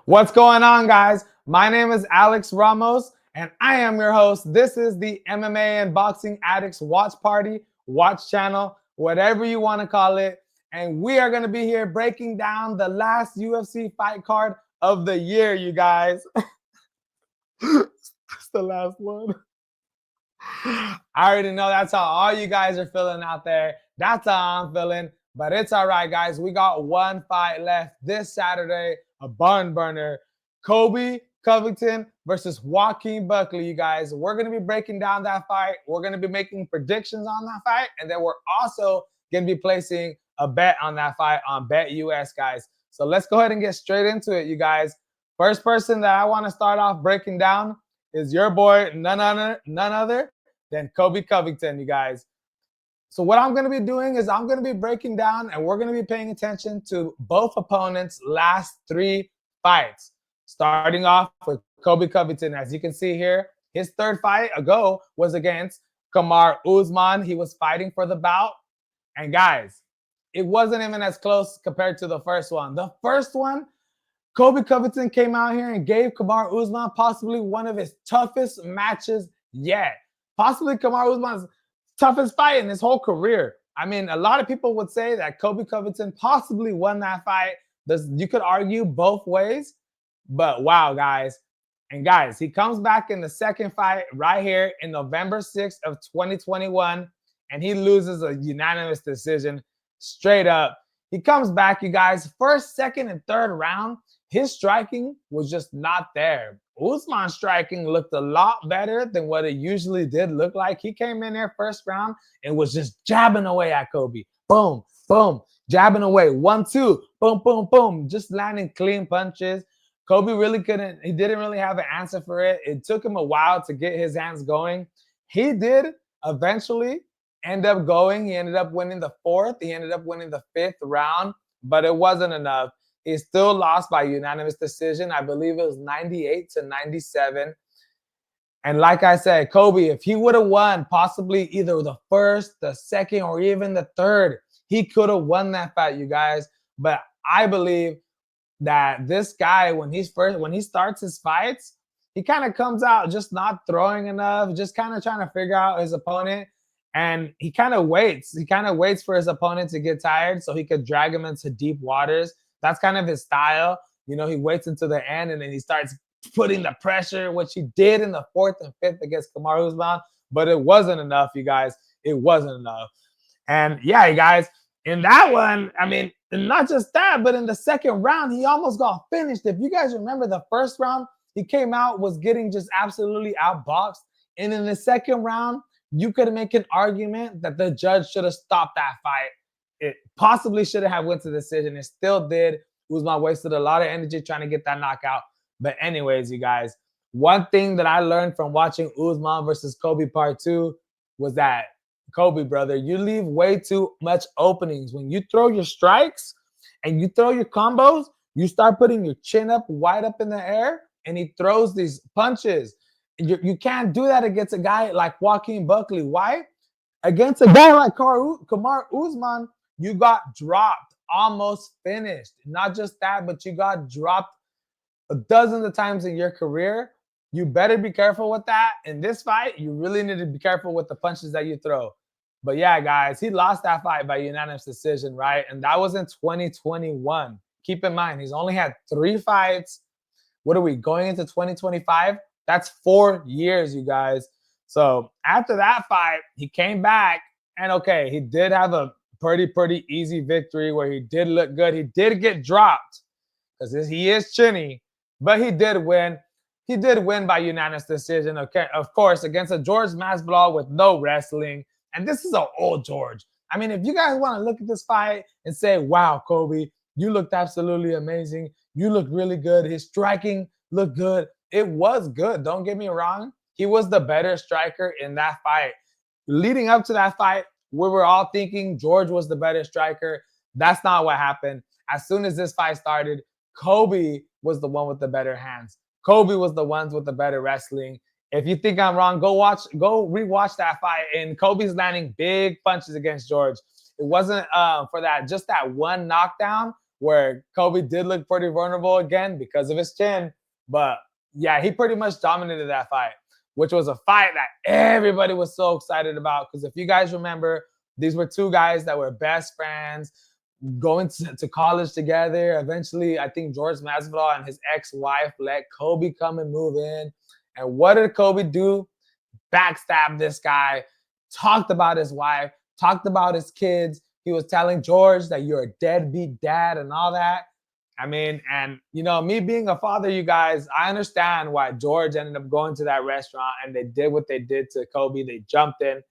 What's going on, guys? My name is Alex Ramos, and I am your host. This is the MMA and Boxing Addicts Watch Party, Watch Channel, whatever you want to call it. And we are going to be here breaking down the last UFC fight card of the year, you guys. It's the last one. I already know that's how all you guys are feeling out there. That's how I'm feeling. But it's all right, guys. We got one fight left this Saturday, a barn burner. Colby Covington versus Joaquin Buckley, you guys. We're going to be breaking down that fight. We're going to be making predictions on that fight. And then we're also going to be placing a bet on that fight on BetUS, guys. So let's go ahead and get straight into it, you guys. First person that I want to start off breaking down is your boy, none other than Colby Covington, you guys. So what I'm going to be doing is I'm going to be breaking down and we're going to be paying attention to both opponents' last three fights. Starting off with Colby Covington. As you can see here, his third fight ago was against Kamaru Usman. He was fighting for the bout. And guys, it wasn't even as close compared to the first one. The first one, Colby Covington came out here and gave Kamaru Usman possibly one of his toughest matches yet. Possibly Kamaru Usman's toughest fight in his whole career. I mean, a lot of people would say that Colby Covington possibly won that fight. You could argue both ways, but wow, guys. And guys, he comes back in the second fight right here in November 6th of 2021, and he loses a unanimous decision straight up. He comes back, you guys, first, second, and third round. His striking was just not there. Usman's striking looked a lot better than what it usually did look like. He came in there first round and was just jabbing away at Colby. Boom, boom, jabbing away. 1-2, boom, boom, boom. Just landing clean punches. Colby he didn't really have an answer for it. It took him a while to get his hands going. He did eventually end up going. He ended up winning the fourth. He ended up winning the fifth round, but it wasn't enough. He still lost by unanimous decision. I believe it was 98-97. And like I said, Colby, if he would have won possibly either the first, the second, or even the third, he could have won that fight, you guys. But I believe that this guy, when he starts his fights, he kind of comes out just not throwing enough, just kind of trying to figure out his opponent. And he kind of waits. He kind of waits for his opponent to get tired so he could drag him into deep waters. That's kind of his style. You know, he waits until the end and then he starts putting the pressure, which he did in the fourth and fifth against Kamaru Usman. But it wasn't enough, you guys. It wasn't enough. And yeah, you guys, in that one, I mean, and not just that, but in the second round, he almost got finished. If you guys remember the first round, he came out, was getting just absolutely outboxed. And in the second round, you could make an argument that the judge should have stopped that fight. It possibly should have went to decision. It still did. Usman wasted a lot of energy trying to get that knockout. But anyways, you guys, one thing that I learned from watching Usman versus Colby Part 2 was that, Colby, brother, you leave way too much openings. When you throw your strikes and you throw your combos, you start putting your chin up wide up in the air, and he throws these punches. You can't do that against a guy like Joaquin Buckley. Why? Against a guy like Kamaru Usman, you got dropped, almost finished. Not just that, but you got dropped dozens of times in your career. You better be careful with that. In this fight, you really need to be careful with the punches that you throw. But yeah, guys, he lost that fight by unanimous decision, right? And that was in 2021. Keep in mind, he's only had 3 fights. What are we, going into 2025? That's 4 years, you guys. So after that fight, he came back, and okay, he did have a pretty easy victory where he did look good. He did get dropped because he is chinny, but he did win. He did win by unanimous decision, okay, of course, against a George Masvidal with no wrestling. And this is an old George. I mean, if you guys want to look at this fight and say, wow, Colby, you looked absolutely amazing. You looked really good. His striking looked good. It was good. Don't get me wrong. He was the better striker in that fight. Leading up to that fight, we were all thinking George was the better striker. That's not what happened. As soon as this fight started, Colby was the one with the better hands. Colby was the ones with the better wrestling. If you think I'm wrong, go rewatch that fight. And Colby's landing big punches against George. It wasn't for that, just that one knockdown where Kobe did look pretty vulnerable again because of his chin. But yeah, he pretty much dominated that fight, which was a fight that everybody was so excited about. Because if you guys remember, these were two guys that were best friends, going to college together. Eventually, I think George Masvidal and his ex-wife let Kobe come and move in. And what did Kobe do? Backstab this guy, talked about his wife, talked about his kids. He was telling George that you're a deadbeat dad and all that. I mean, and me being a father, you guys, I understand why George ended up going to that restaurant and they did what they did to Kobe. They jumped in.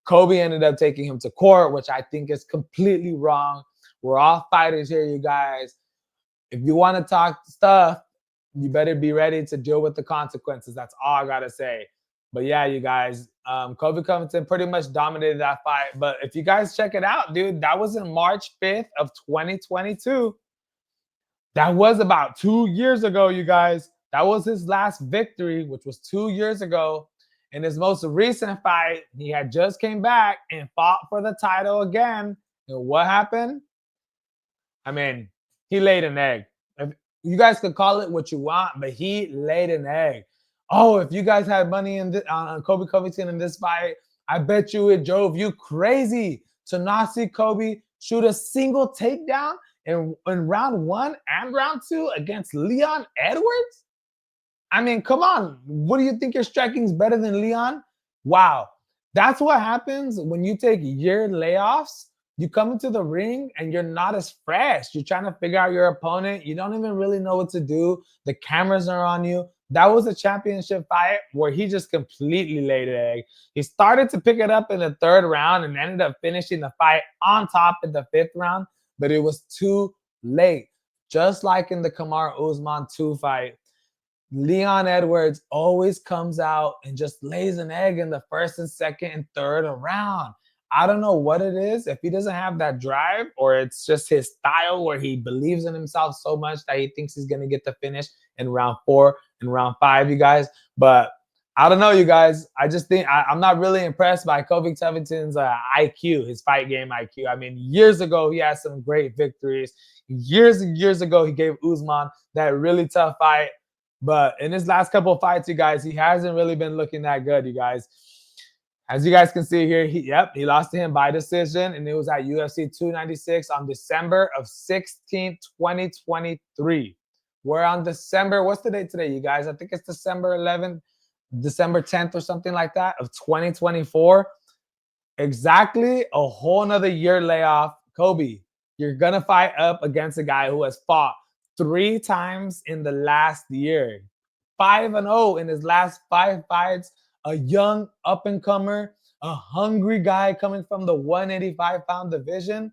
Kobe ended up taking him to court, which I think is completely wrong. We're all fighters here, you guys. If you want to talk stuff, you better be ready to deal with the consequences. That's all I gotta say. But yeah, you guys, Colby Covington pretty much dominated that fight. But if you guys check it out, dude, that was in March 5th of 2022. That was about 2 years ago, you guys. That was his last victory, which was 2 years ago. In his most recent fight, he had just came back and fought for the title again. And what happened? I mean, he laid an egg. If, you guys could call it what you want, but he laid an egg. Oh, if you guys had money on Colby Covington in this fight, I bet you it drove you crazy to not see Kobe shoot a single takedown in round 1 and round 2 against Leon Edwards. I mean, come on. What do you think your striking's better than Leon? Wow. That's what happens when you take year layoffs. You come into the ring and you're not as fresh. You're trying to figure out your opponent. You don't even really know what to do. The cameras are on you. That was a championship fight where he just completely laid an egg. He started to pick it up in the 3rd round and ended up finishing the fight on top in the 5th round, but it was too late. Just like in the Kamaru Usman 2 fight, Leon Edwards always comes out and just lays an egg in the 1st and 2nd and 3rd round. I don't know what it is. If he doesn't have that drive, or it's just his style where he believes in himself so much that he thinks he's going to get the finish in round 4 and round 5, you guys. But I don't know, you guys. I just think I'm not really impressed by Colby Covington's IQ, his fight game IQ. I mean, years ago, he had some great victories. Years and years ago, he gave Usman that really tough fight. But in his last couple of fights, you guys, he hasn't really been looking that good, you guys. As you guys can see here, he lost to him by decision, and it was at UFC 296 on December of 16th, 2023. We're on December, what's the date today, you guys? I think it's December 11th, December 10th or something like that of 2024. Exactly a whole nother year layoff. Kobe, you're going to fight up against a guy who has fought 3 times in the last year. 5-0 in his last 5 fights. A young up-and-comer, a hungry guy coming from the 185-pound division.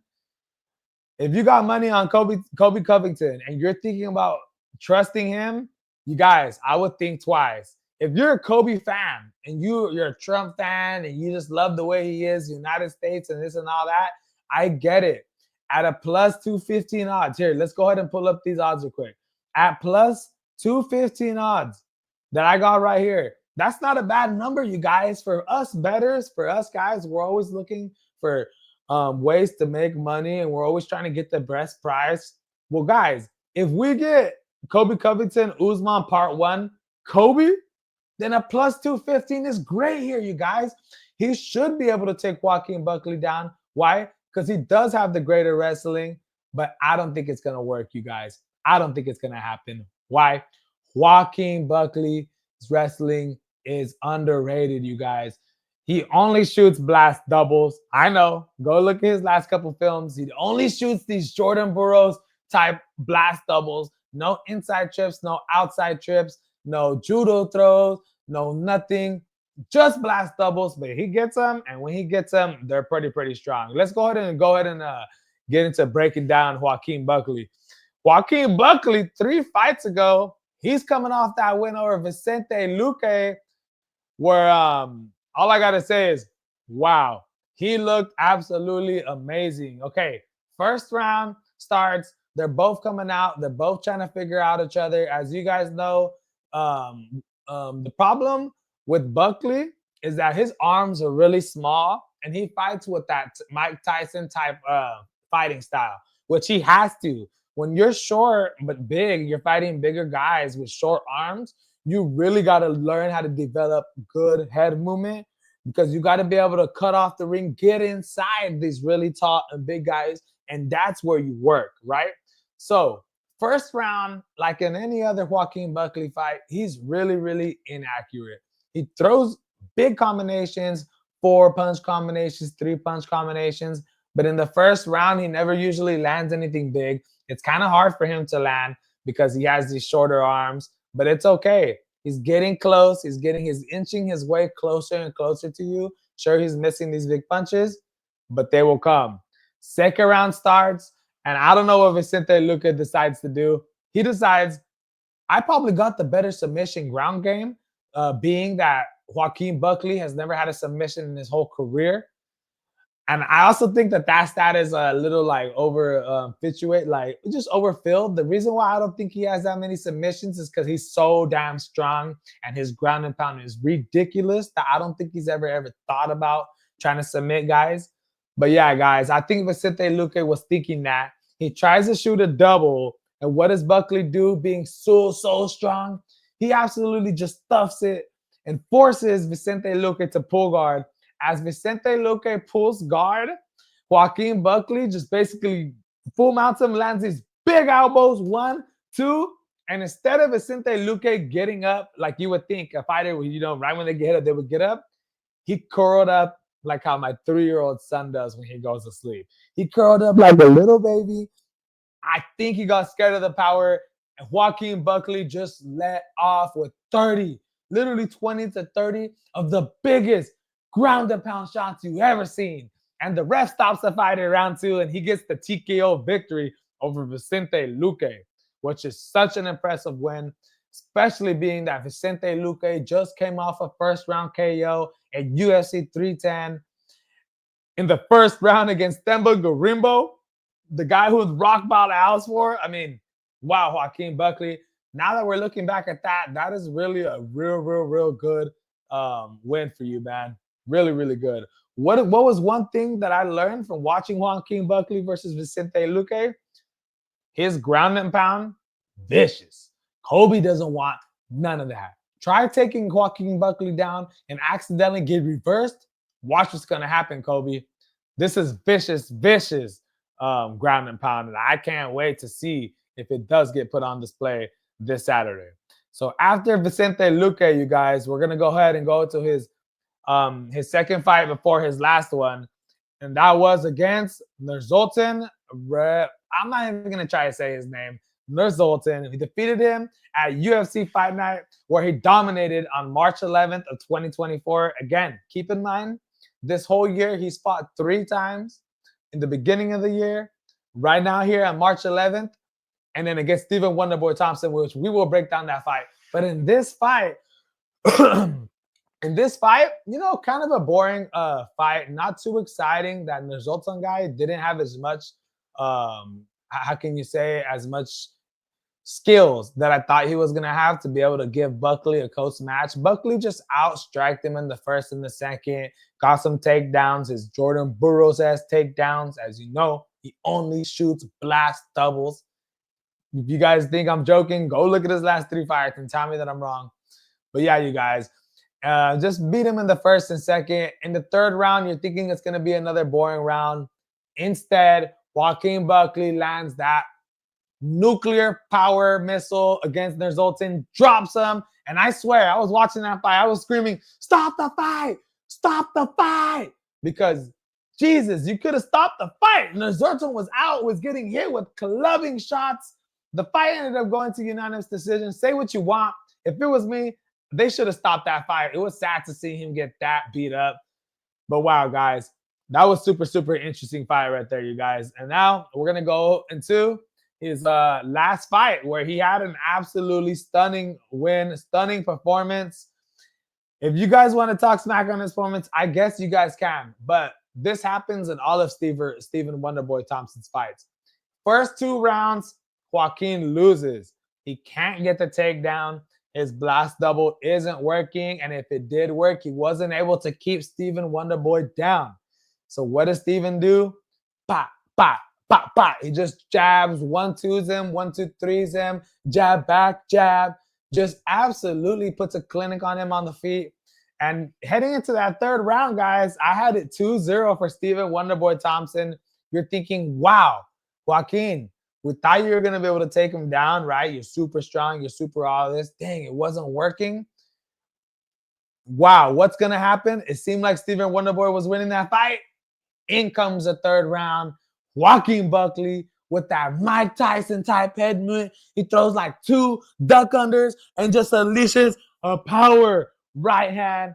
If you got money on Colby Covington and you're thinking about trusting him, you guys, I would think twice. If you're a Kobe fan and you're a Trump fan and you just love the way he is, United States and this and all that, I get it. At a plus 215 odds, here, let's go ahead and pull up these odds real quick. At plus 215 odds that I got right here, that's not a bad number, you guys. For us bettors, for us guys, we're always looking for ways to make money, and we're always trying to get the best price. Well, guys, if we get Colby Covington, Usman Part 1, Kobe, then a plus 215 is great here, you guys. He should be able to take Joaquin Buckley down. Why? Because he does have the greater wrestling, but I don't think it's going to work, you guys. I don't think it's going to happen. Why? Joaquin Buckley's wrestling is underrated, you guys. He only shoots blast doubles. I know. Go look at his last couple films. He only shoots these Jordan Burroughs type blast doubles. No inside trips, no outside trips, no judo throws, no nothing. Just blast doubles, but he gets them, and when he gets them, they're pretty strong. Let's go ahead and get into breaking down Joaquin Buckley. Joaquin Buckley, 3 fights ago, he's coming off that win over Vicente Luque, where all I gotta say is, wow, he looked absolutely amazing. Okay, 1st round starts. They're both coming out. They're both trying to figure out each other. As you guys know, the problem with Buckley is that his arms are really small, and he fights with that Mike Tyson type fighting style, which he has to. when you're short but big, you're fighting bigger guys with short arms, you really got to learn how to develop good head movement because you got to be able to cut off the ring, get inside these really tall and big guys, and that's where you work, right? So, first round, like in any other Joaquin Buckley fight, he's really, really inaccurate. He throws big combinations, 4-punch combinations, 3-punch combinations, but in the first round, he never usually lands anything big. It's kind of hard for him to land because he has these shorter arms, but it's okay. He's getting close. He's inching his way closer and closer to you. Sure, he's missing these big punches, but they will come. Second round starts, and I don't know what Vicente Luque decides to do. He decides, I probably got the better submission ground game, being that Joaquin Buckley has never had a submission in his whole career. And I also think that stat is a little like over fituate, like just overfilled. The reason why I don't think he has that many submissions is because he's so damn strong and his ground and pound is ridiculous that I don't think he's ever thought about trying to submit guys. But yeah, guys, I think Vicente Luque was thinking that. He tries to shoot a double. And what does Buckley do being so strong? He absolutely just stuffs it and forces Vicente Luque to pull guard. As Vicente Luque pulls guard, Joaquin Buckley just basically full mounts him, lands these big elbows, 1, 2, and instead of Vicente Luque getting up like you would think a fighter, right when they get up, they would get up, he curled up like how my 3-year-old son does when he goes to sleep. He curled up like a little baby. I think he got scared of the power, and Joaquin Buckley just let off with 30, literally 20 to 30 of the biggest ground and pound shots you ever seen. And the ref stops the fight in round 2, and he gets the TKO victory over Vicente Luque, which is such an impressive win, especially being that Vicente Luque just came off a first round KO at UFC 310 in the first round against Themba Gorimbo, the guy who was rock bottom house for. I mean, wow, Joaquin Buckley. Now that we're looking back at that, that is really a real good win for you, man. Really, really good. What was one thing that I learned from watching Joaquin Buckley versus Vicente Luque? His ground and pound, vicious. Colby doesn't want none of that. Try taking Joaquin Buckley down and accidentally get reversed. Watch what's going to happen, Colby. This is vicious ground and pound, and I can't wait to see if it does get put on display this Saturday. So after Vicente Luque, you guys, we're going to go ahead and go to his second fight before his last one, and that was against Nursultan. I'm not even going to try to say his name. Nursultan. He defeated him at UFC Fight Night, where he dominated on March 11th of 2024. Again, keep in mind, this whole year he's fought 3 times in the beginning of the year, right now here on March 11th, and then against Stephen Wonderboy Thompson, which we will break down that fight. But in this fight, kind of a boring fight, not too exciting. That Nursultan guy didn't have as much, how can you say, as much skills that I thought he was going to have to be able to give Buckley a close match. Buckley just outstriked him in the first and the second, got some takedowns, his Jordan Burroughs-ass takedowns. As you know, he only shoots blast doubles. If you guys think I'm joking, go look at his last 3 fights and tell me that I'm wrong. But yeah, you guys, just beat him in the first and second. In the third round, you're thinking it's going to be another boring round. Instead, Joaquin Buckley lands that nuclear power missile against Nursultan, drops him, and I swear, I was watching that fight, I was screaming, "Stop the fight! Stop the fight!" Because, Jesus, you could have stopped the fight. Nursultan was out, was getting hit with clubbing shots. The fight ended up going to unanimous decision. Say what you want. If it was me, they should have stopped that fight. It was sad to see him get that beat up. But wow, guys, that was super interesting fight right there, you guys. And now we're going to go into his last fight, where he had an absolutely stunning win, stunning performance. If you guys want to talk smack on his performance, I guess you guys can. But this happens in all of Stephen Wonderboy Thompson's fights. First 2 rounds, Joaquin loses. He can't get the takedown. His blast double isn't working. And if it did work, he wasn't able to keep Stephen Wonderboy down. So what does Stephen do? Pop, pop, pop, pop. He just jabs, 1-2s him, 1-2-3s him, jab back, jab. Just absolutely puts a clinic on him on the feet. And heading into that third round, guys, I had it 2-0 for Stephen Wonderboy Thompson. You're thinking, wow, Joaquin, we thought you were going to be able to take him down, right? You're super strong. You're super all this. Dang, it wasn't working. Wow, what's going to happen? It seemed like Stephen Wonderboy was winning that fight. In comes the third round. Joaquin Buckley with that Mike Tyson type head movement. He throws like 2 duck unders and just unleashes a power right hand.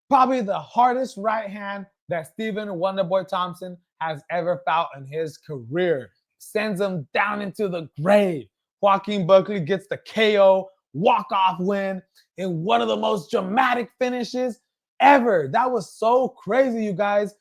Probably the hardest right hand that Stephen Wonderboy Thompson has ever felt in his career. Sends him down into the grave. Joaquin Buckley gets the KO walk-off win in one of the most dramatic finishes ever. That was so crazy, you guys.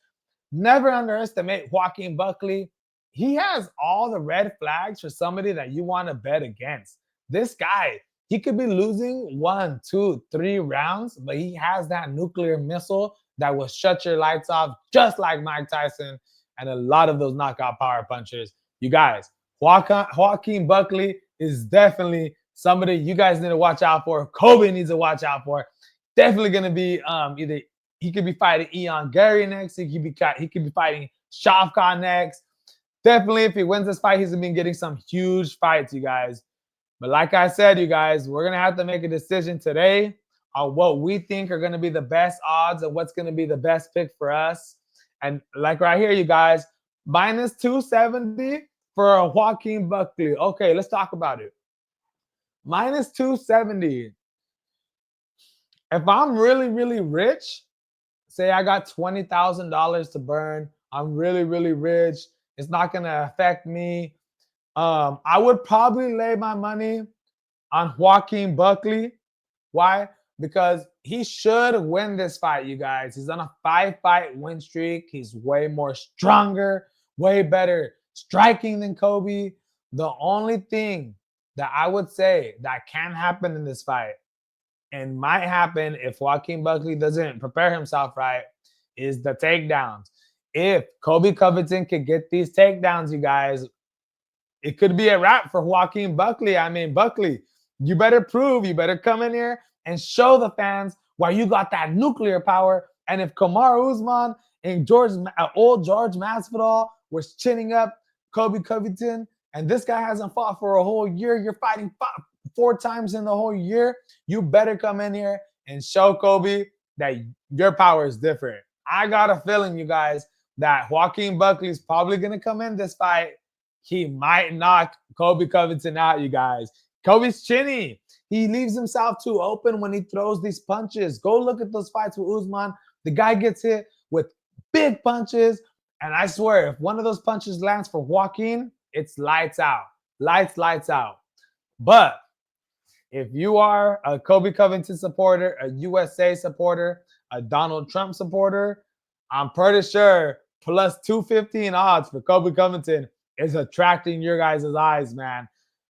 Never underestimate Joaquin Buckley. He has all the red flags for somebody that you want to bet against. This guy, he could be losing 1, 2, 3 rounds, but he has that nuclear missile that will shut your lights off just like Mike Tyson and a lot of those knockout power punchers. You guys, Joaquin Buckley is definitely somebody you guys need to watch out for. Colby needs to watch out for. Definitely going to be either he could be fighting Ian Gary next. He could be fighting Shavkat next. Definitely, if he wins this fight, he's going to be getting some huge fights, you guys. But like I said, you guys, we're going to have to make a decision today on what we think are going to be the best odds and what's going to be the best pick for us. And like right here, you guys, minus 270 for a Joaquin Buckley. Okay, let's talk about it. Minus 270. If I'm really, really rich, say I got $20,000 to burn, I'm really, really rich, it's not going to affect me. I would probably lay my money on Joaquin Buckley. Why? Because he should win this fight, you guys. He's on a 5-fight win streak. He's way more stronger, way better striking than Colby. The only thing that I would say that can happen in this fight and might happen if Joaquin Buckley doesn't prepare himself right is the takedowns. If Colby Covington could get these takedowns, you guys, it could be a wrap for Joaquin Buckley. I mean, Buckley, you better come in here and show the fans why you got that nuclear power. And if Kamaru Usman and old George Masvidal was chinning up Colby Covington, and this guy hasn't fought for a whole year, you're fighting 4 times in the whole year, you better come in here and show Colby that your power is different. I got a feeling, you guys, that Joaquin Buckley is probably going to come in this fight. He might knock Colby Covington out, you guys. Colby's chinny. He leaves himself too open when he throws these punches. Go look at those fights with Usman. The guy gets hit with big punches. And I swear, if one of those punches lands for Joaquin, it's lights out. Lights out. But if you are a Colby Covington supporter, a USA supporter, a Donald Trump supporter, I'm pretty sure plus 250 in odds for Colby Covington is attracting your guys' eyes, man.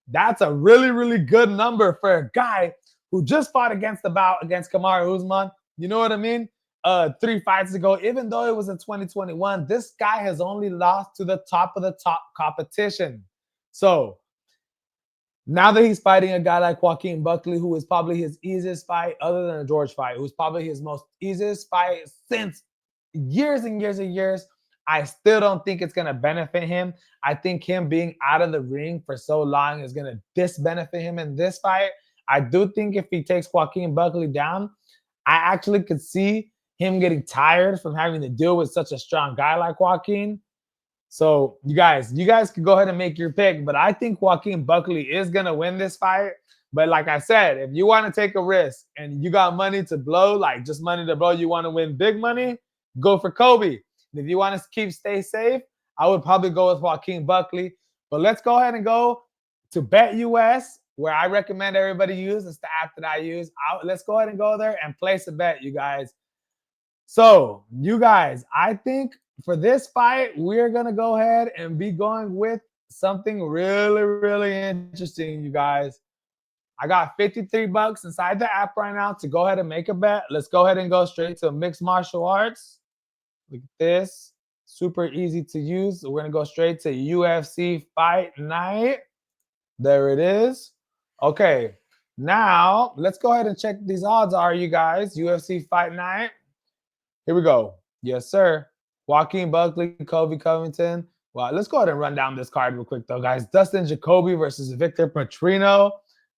That's a really, really good number for a guy who just fought against Kamaru Usman. You know what I mean? 3 fights ago, even though it was in 2021, this guy has only lost to the top of the top competition. So now that he's fighting a guy like Joaquin Buckley, who is probably his easiest fight other than a George fight, who's probably his most easiest fight since years and years and years, I still don't think it's going to benefit him. I think him being out of the ring for so long is going to disbenefit him in this fight. I do think if he takes Joaquin Buckley down, I actually could see him getting tired from having to deal with such a strong guy like Joaquin. So you guys can go ahead and make your pick, but I think Joaquin Buckley is going to win this fight. But like I said, if you want to take a risk and you got money to blow, like just money to blow, you want to win big money, go for Colby. If you want to stay safe, I would probably go with Joaquin Buckley. But let's go ahead and go to BetUS, where I recommend everybody use. It's the app that I use. Let's go ahead and go there and place a bet, you guys. So, you guys, I think for this fight, we're going to go ahead and be going with something really, really interesting, you guys. I got $53 inside the app right now to go ahead and make a bet. Let's go ahead and go straight to mixed martial arts. Look at this. Super easy to use. We're going to go straight to UFC Fight Night. There it is. Okay, now let's go ahead and check these odds are, you guys. UFC Fight Night. Here we go. Yes, sir. Joaquin Buckley, Colby Covington. Well, let's go ahead and run down this card real quick, though, guys. Dustin Jacoby versus Victor Petrino.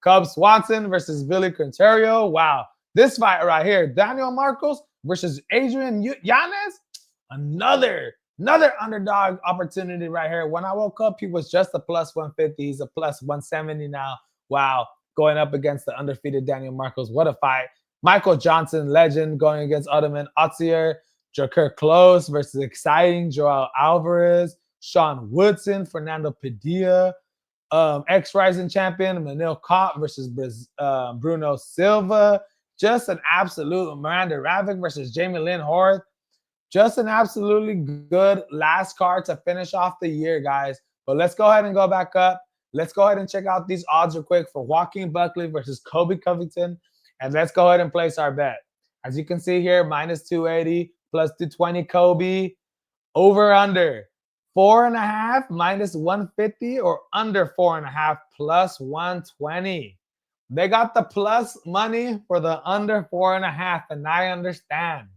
Cub Swanson versus Billy Contrario. Wow. This fight right here, Daniel Marcos versus Adrian Yanez. Another underdog opportunity right here. When I woke up, he was just a plus 150. He's a plus 170 now. Wow. Going up against the undefeated Daniel Marcos. What a fight. Michael Johnson, legend, going against Ottoman Otsier. Joker Close versus exciting Joel Alvarez. Sean Woodson, Fernando Padilla. Ex-Rising champion Manil Kopp versus Bruno Silva. Just an absolute Miranda Ravic versus Jamie Lynn Horth. Just an absolutely good last card to finish off the year, guys. But let's go ahead and go back up. Let's go ahead and check out these odds real quick for Joaquin Buckley versus Colby Covington. And let's go ahead and place our bet. As you can see here, minus 280, plus 220 Colby. Over under 4.5 minus 150 or under 4.5 plus 120. They got the plus money for the under 4.5, and I understand.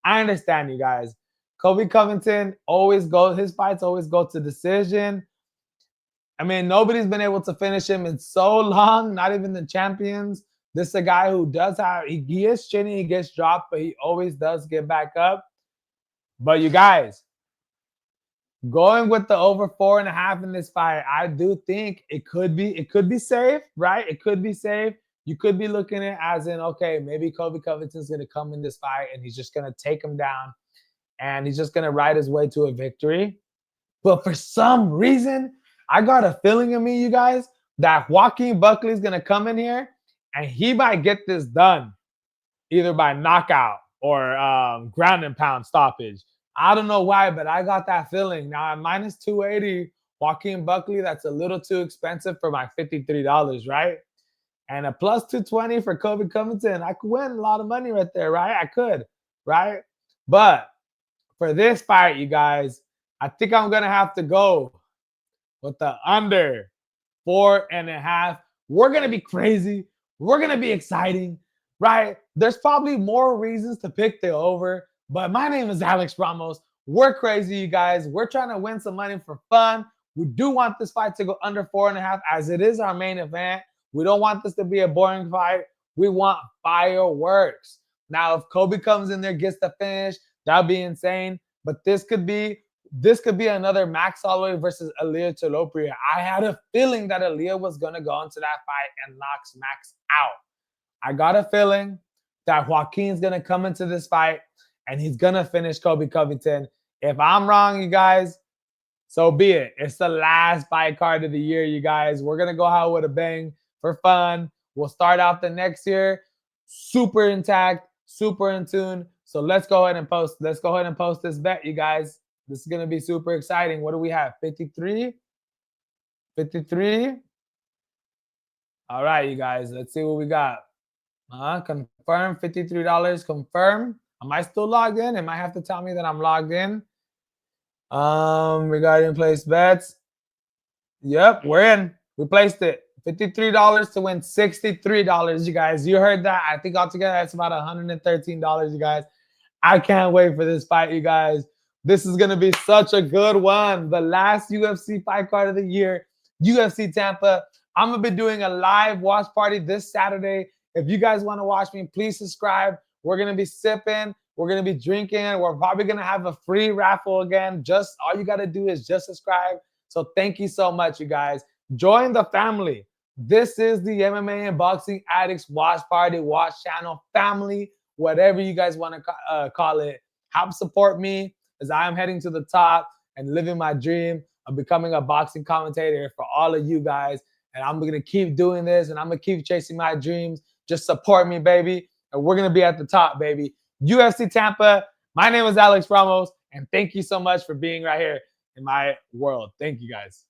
I understand, you guys. Colby Covington always goes, his fights always go to decision. I mean, nobody's been able to finish him in so long, not even the champions. This is a guy who does have, he is chinny, he gets dropped, but he always does get back up. But you guys, going with the over 4.5 in this fight, I do think it could be safe, right? It could be safe. You could be looking at it as in, okay, maybe Colby Covington's going to come in this fight and he's just going to take him down and he's just going to ride his way to a victory. But for some reason, I got a feeling in me, you guys, that Joaquin Buckley is going to come in here and he might get this done either by knockout or ground and pound stoppage. I don't know why, but I got that feeling. Now, at minus 280, Joaquin Buckley, that's a little too expensive for my $53, right? And a plus 220 for Colby Covington, I could win a lot of money right there, right? I could, right? But for this fight, you guys, I think I'm going to have to go with the under 4.5. We're going to be crazy. We're going to be exciting, right? There's probably more reasons to pick the over, but my name is Alex Ramos. We're crazy, you guys. We're trying to win some money for fun. We do want this fight to go under 4.5 as it is our main event. We don't want this to be a boring fight. We want fireworks. Now, if Colby comes in there, gets the finish, that'll be insane. But this could be another Max Holloway versus Ilia Topuria. I had a feeling that Ilia was going to go into that fight and knocks Max out. I got a feeling that Joaquin's going to come into this fight and he's going to finish Colby Covington. If I'm wrong, you guys, so be it. It's the last fight card of the year, you guys. We're going to go out with a bang for fun. We'll start out the next year super intact, super in tune. So let's go ahead and post. Let's go ahead and post this bet, you guys. This is going to be super exciting. What do we have? 53? 53? All right, you guys. Let's see what we got. Confirm, $53. Confirm. Am I still logged in? It might have to tell me that I'm logged in. Regarding place bets. Yep, we're in. We placed it. $53 to win $63, you guys. You heard that. I think altogether that's about $113, you guys. I can't wait for this fight, you guys. This is going to be such a good one. The last UFC fight card of the year, UFC Tampa. I'm going to be doing a live watch party this Saturday. If you guys want to watch me, please subscribe. We're going to be sipping. We're going to be drinking. We're probably going to have a free raffle again. Just all you got to do is just subscribe. So thank you so much, you guys. Join the family. This is the MMA and Boxing Addicts Watch Party, Watch Channel family, whatever you guys want to call it. Help support me as I am heading to the top and living my dream of becoming a boxing commentator for all of you guys. And I'm going to keep doing this, and I'm going to keep chasing my dreams. Just support me, baby. And we're going to be at the top, baby. UFC Tampa. My name is Alex Ramos, and thank you so much for being right here in my world. Thank you, guys.